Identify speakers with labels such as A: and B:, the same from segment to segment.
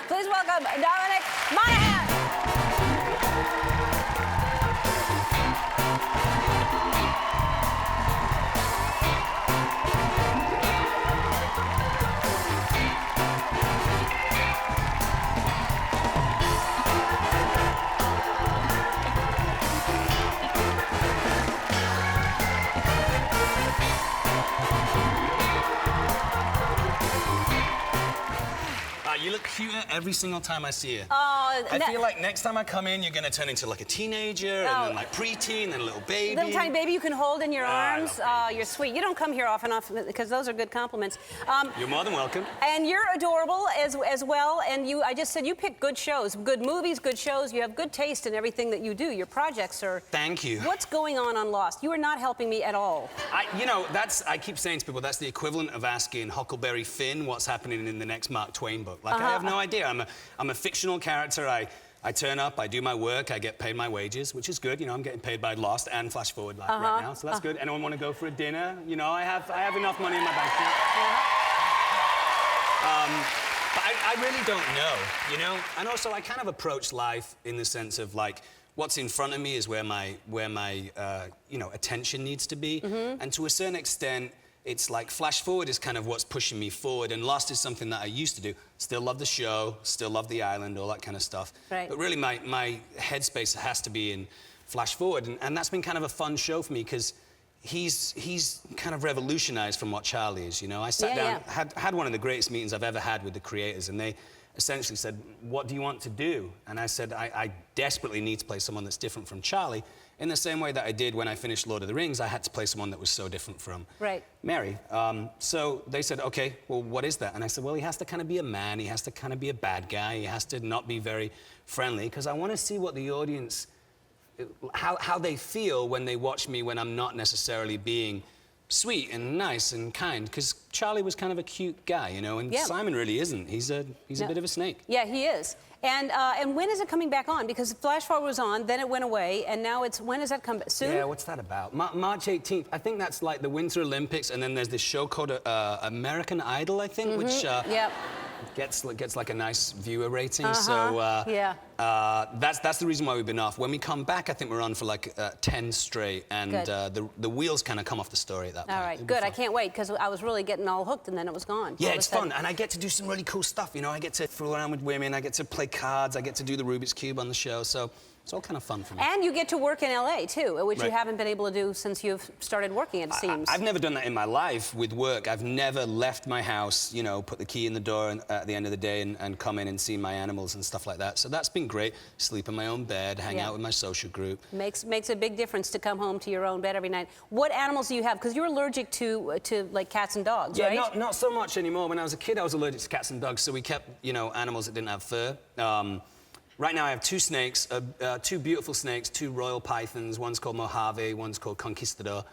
A: Please welcome Dominic, Monaghan.
B: You look cuter every single time I see you.
A: Oh,
B: I feel like next time I come in, you're going to turn into like a teenager, and then like preteen, then a little baby.
A: Little tiny baby you can hold in your arms. You're sweet. You don't come here often enough because those are good compliments.
B: You're more than welcome.
A: And you're adorable as well. And I just said you pick good shows, good movies, good shows. You have good taste in everything that you do. Your projects are...
B: Thank you.
A: What's going on Lost? You are not helping me at all.
B: I keep saying to people, that's the equivalent of asking Huckleberry Finn what's happening in the next Mark Twain book. Like, I have no idea. I'm a fictional character. I turn up, I do my work, I get paid my wages, which is good. You know, I'm getting paid by Lost and Flash Forward right now, so that's good. Anyone want to go for a dinner? You know, I have enough money in my bank account. But I really don't know, you know? And also, I kind of approach life in the sense of, like, what's in front of me is where my attention needs to be. And to a certain extent, it's like Flash Forward is kind of what's pushing me forward, and Lost is something that I used to do. Still love the show, still love the island, all that kind of stuff.
A: Right.
B: But really, my headspace has to be in Flash Forward, and that's been kind of a fun show for me because he's kind of revolutionized from what Charlie is, you know? I sat down, had one of the greatest meetings I've ever had with the creators, and they essentially said, what do you want to do? And I said, I desperately need to play someone that's different from Charlie, in the same way that I did when I finished Lord of the Rings. I had to play someone that was so different from Mary. So they said, okay, well, what is that? And I said, well, he has to kind of be a man, he has to kind of be a bad guy, he has to not be very friendly, because I want to see what the audience, how they feel when they watch me when I'm not necessarily being sweet and nice and kind, because Charlie was kind of a cute guy, you know, and Simon really isn't. He's a bit of a snake.
A: Yeah, he is. And when is it coming back on? Because Flash Forward was on, then it went away, and now it's... When does that come back? Soon?
B: Yeah, what's that about? March 18th. I think that's like the Winter Olympics, and then there's this show called American Idol, I think, which gets like a nice viewer rating. So that's the reason why we've been off. When we come back, I think we're on for like 10 straight, and the wheels kind of come off the story at that point.
A: All right, good. I can't wait, because I was really getting all hooked, and then it was gone.
B: Yeah, it's fun, and I get to do some really cool stuff. You know, I get to fool around with women, I get to play cards, I get to do the Rubik's Cube on the show, so it's all kind of fun for me.
A: And you get to work in LA, too, which you haven't been able to do since you've started working, it seems.
B: I've never done that in my life with work. I've never left my house, you know, put the key in the door at the end of the day and come in and see my animals and stuff like that. So that's been great. Sleep in my own bed, hang out with my social group.
A: Makes a big difference to come home to your own bed every night. What animals do you have? Because you're allergic to like cats and dogs, right?
B: Yeah, not so much anymore. When I was a kid, I was allergic to cats and dogs, so we kept, you know, animals that didn't have fur. Right now I have two snakes, two beautiful snakes, two royal pythons. One's called Mojave, one's called Conquistador.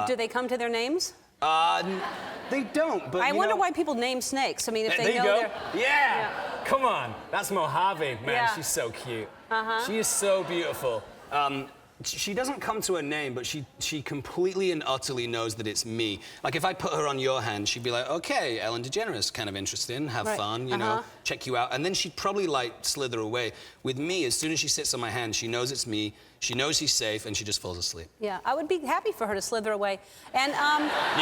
A: Do they come to their names?
B: They don't, but
A: I wonder why people name snakes. I mean, if they know they're...
B: Yeah! Come on, that's Mojave, man. She's so cute. She is so beautiful. She doesn't come to her name, but she completely and utterly knows that it's me. Like, if I put her on your hand, she'd be like, okay, Ellen DeGeneres, kind of interesting, have fun, you know, check you out. And then she'd probably, like, slither away. With me, as soon as she sits on my hand, she knows it's me, she knows she's safe, and she just falls asleep.
A: Yeah, I would be happy for her to slither away. And,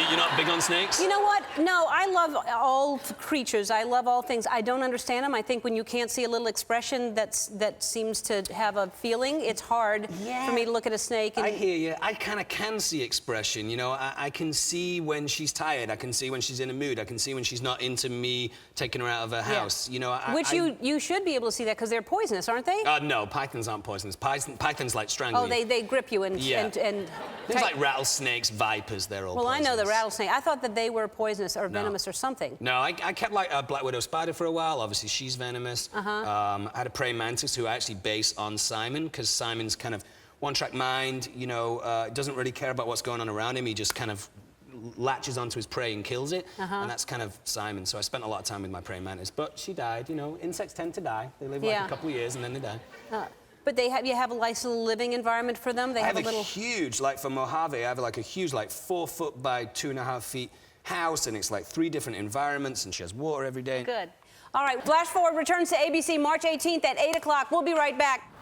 B: You're not big on snakes?
A: You know what? No, I love all creatures. I love all things. I don't understand them. I think when you can't see a little expression that seems to have a feeling, it's hard for me to look at a snake. And...
B: I hear you. I kind of can see expression, you know. I can see when she's tired. I can see when she's in a mood. I can see when she's not into me taking her out of her house, you know.
A: Which you should be able to see that, because they're poisonous, aren't they?
B: No, pythons aren't poisonous. Pythons like strangle you.
A: Oh, they grip you and
B: things like rattlesnakes, vipers, they're all poisonous.
A: I know the rattlesnake. I thought that they were poisonous or venomous or something.
B: No, I kept like a black widow spider for a while. Obviously, she's venomous. I had a praying mantis who I actually base on Simon, because Simon's kind of one-track mind, you know, doesn't really care about what's going on around him. He just kind of latches onto his prey and kills it, and that's kind of Simon. So I spent a lot of time with my praying mantis, but she died. You know, insects tend to die. They live like a couple of years and then they die.
A: But you have a nice little living environment for them? They have a little...
B: huge, like for Mojave, I have like a huge, like 4 foot by 2.5 feet house, and it's like 3 different environments, and she has water every day.
A: Good. All right, Flash Forward returns to ABC March 18th at 8 o'clock. We'll be right back.